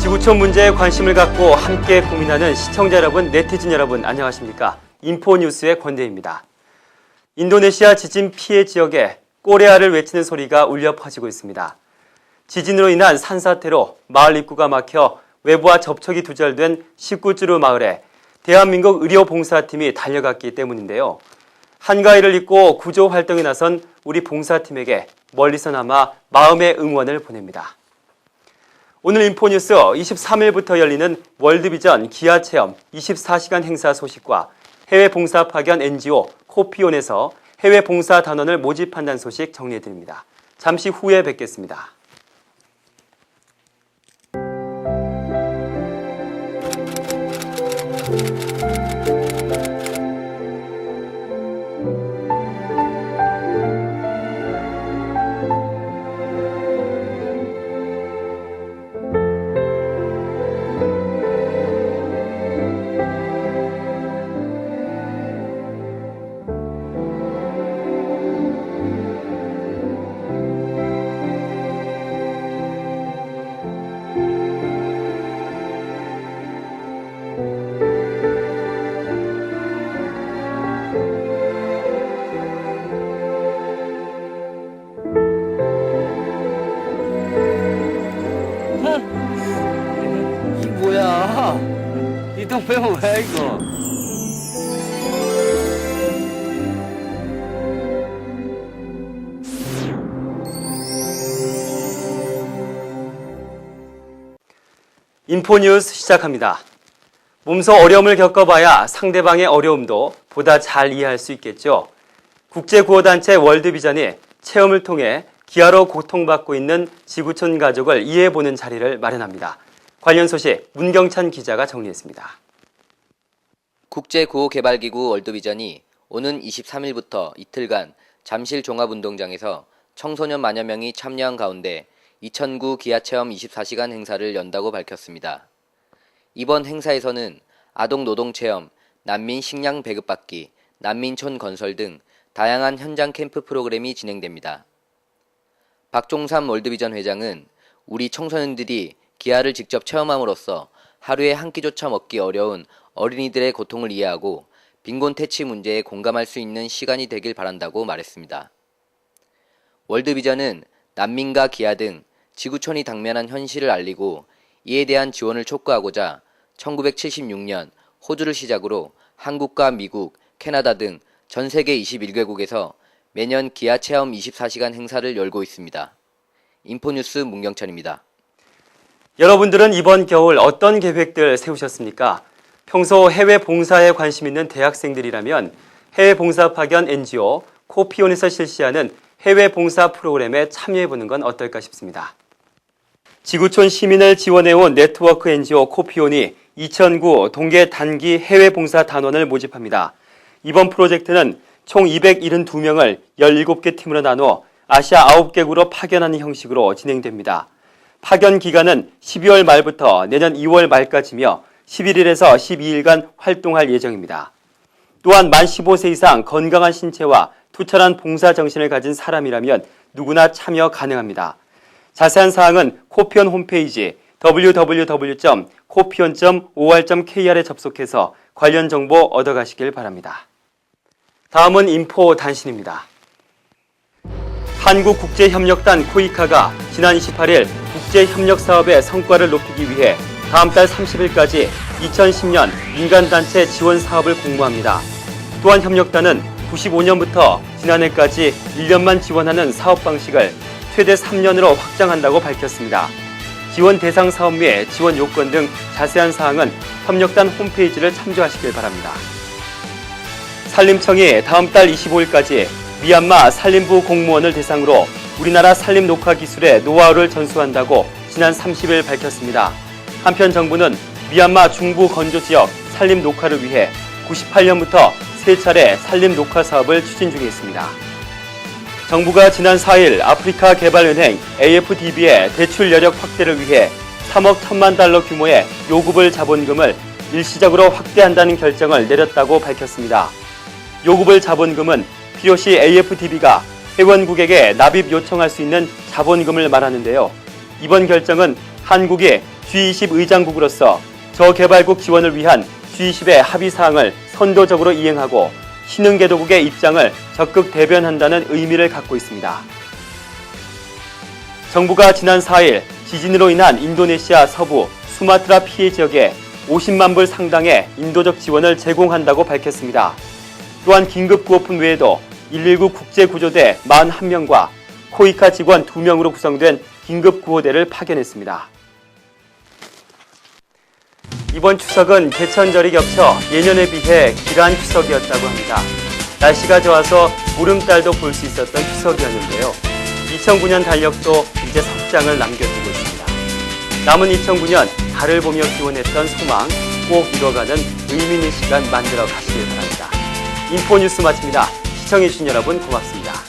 지구촌 문제에 관심을 갖고 함께 고민하는 시청자 여러분, 네티즌 여러분 안녕하십니까? 인포뉴스의 권대입니다. 인도네시아 지진 피해 지역에 꼬레아를 외치는 소리가 울려 퍼지고 있습니다. 지진으로 인한 산사태로 마을 입구가 막혀 외부와 접촉이 두절된 19주루 마을에 대한민국 의료봉사팀이 달려갔기 때문인데요. 한가위를 잇고 구조 활동에 나선 우리 봉사팀에게 멀리서나마 마음의 응원을 보냅니다. 오늘 인포뉴스 23일부터 열리는 월드비전 기아체험 24시간 행사 소식과 해외 봉사 파견 NGO 코피온에서 해외 봉사 단원을 모집한다는 소식 정리해드립니다. 잠시 후에 뵙겠습니다. 이 동네는 뭐야 이거? 인포뉴스 시작합니다. 몸소 어려움을 겪어봐야 상대방의 어려움도 보다 잘 이해할 수 있겠죠. 국제구호단체 월드비전이 체험을 통해 기아로 고통받고 있는 지구촌 가족을 이해해보는 자리를 마련합니다. 관련 소식 문경찬 기자가 정리했습니다. 국제구호개발기구 월드비전이 오는 23일부터 이틀간 잠실 종합운동장에서 청소년 만여 명이 참여한 가운데 2009 기아체험 24시간 행사를 연다고 밝혔습니다. 이번 행사에서는 아동 노동체험, 난민 식량 배급받기, 난민촌 건설 등 다양한 현장 캠프 프로그램이 진행됩니다. 박종삼 월드비전 회장은 우리 청소년들이 기아를 직접 체험함으로써 하루에 한 끼조차 먹기 어려운 어린이들의 고통을 이해하고 빈곤 퇴치 문제에 공감할 수 있는 시간이 되길 바란다고 말했습니다. 월드비전은 난민과 기아 등 지구촌이 당면한 현실을 알리고 이에 대한 지원을 촉구하고자 1976년 호주를 시작으로 한국과 미국, 캐나다 등 전 세계 21개국에서 매년 기아 체험 24시간 행사를 열고 있습니다. 인포뉴스 문경찬입니다. 여러분들은 이번 겨울 어떤 계획들 세우셨습니까? 평소 해외 봉사에 관심 있는 대학생들이라면 해외 봉사 파견 NGO 코피온에서 실시하는 해외 봉사 프로그램에 참여해보는 건 어떨까 싶습니다. 지구촌 시민을 지원해온 네트워크 NGO 코피온이 2009 동계 단기 해외 봉사 단원을 모집합니다. 이번 프로젝트는 총 272명을 17개 팀으로 나누어 아시아 9개국으로 파견하는 형식으로 진행됩니다. 파견 기간은 12월 말부터 내년 2월 말까지며 11일에서 12일간 활동할 예정입니다. 또한 만 15세 이상 건강한 신체와 투철한 봉사 정신을 가진 사람이라면 누구나 참여 가능합니다. 자세한 사항은 코피온 홈페이지 www.kopion.or.kr에 접속해서 관련 정보 얻어가시길 바랍니다. 다음은 인포 단신입니다. 한국국제협력단 코이카가 지난 28일 국제협력사업의 성과를 높이기 위해 다음 달 30일까지 2010년 민간단체 지원 사업을 공모합니다. 또한 협력단은 95년부터 지난해까지 1년만 지원하는 사업 방식을 최대 3년으로 확장한다고 밝혔습니다. 지원 대상 사업 및 지원 요건 등 자세한 사항은 협력단 홈페이지를 참조하시길 바랍니다. 산림청이 다음 달 25일까지 미얀마 산림부 공무원을 대상으로 우리나라 산림 녹화 기술의 노하우를 전수한다고 지난 30일 밝혔습니다. 한편 정부는 미얀마 중부 건조 지역 산림 녹화를 위해 98년부터 3차례 산림 녹화 사업을 추진 중에 있습니다. 정부가 지난 4일 아프리카 개발은행 AFDB의 대출 여력 확대를 위해 3억 1천만 달러 규모의 요구불 자본금을 일시적으로 확대한다는 결정을 내렸다고 밝혔습니다. 요구불 자본금은 필요시 AFDB가 회원국에게 납입 요청할 수 있는 자본금을 말하는데요. 이번 결정은 한국이 G20 의장국으로서 저개발국 지원을 위한 G20의 합의사항을 선도적으로 이행하고 신흥개도국의 입장을 적극 대변한다는 의미를 갖고 있습니다. 정부가 지난 4일 지진으로 인한 인도네시아 서부 수마트라 피해 지역에 50만 불 상당의 인도적 지원을 제공한다고 밝혔습니다. 또한 긴급구호품 외에도 119 국제구조대 41명과 코이카 직원 2명으로 구성된 긴급구호대를 파견했습니다. 이번 추석은 개천절이 겹쳐 예년에 비해 길한 추석이었다고 합니다. 날씨가 좋아서 보름달도 볼 수 있었던 추석이었는데요. 2009년 달력도 이제 석장을 남겨두고 있습니다. 남은 2009년 달을 보며 기원했던 소망 꼭 이뤄가는 의미 있는 시간 만들어 가시길 바랍니다. 인포뉴스 마칩니다. 시청해주신 여러분 고맙습니다.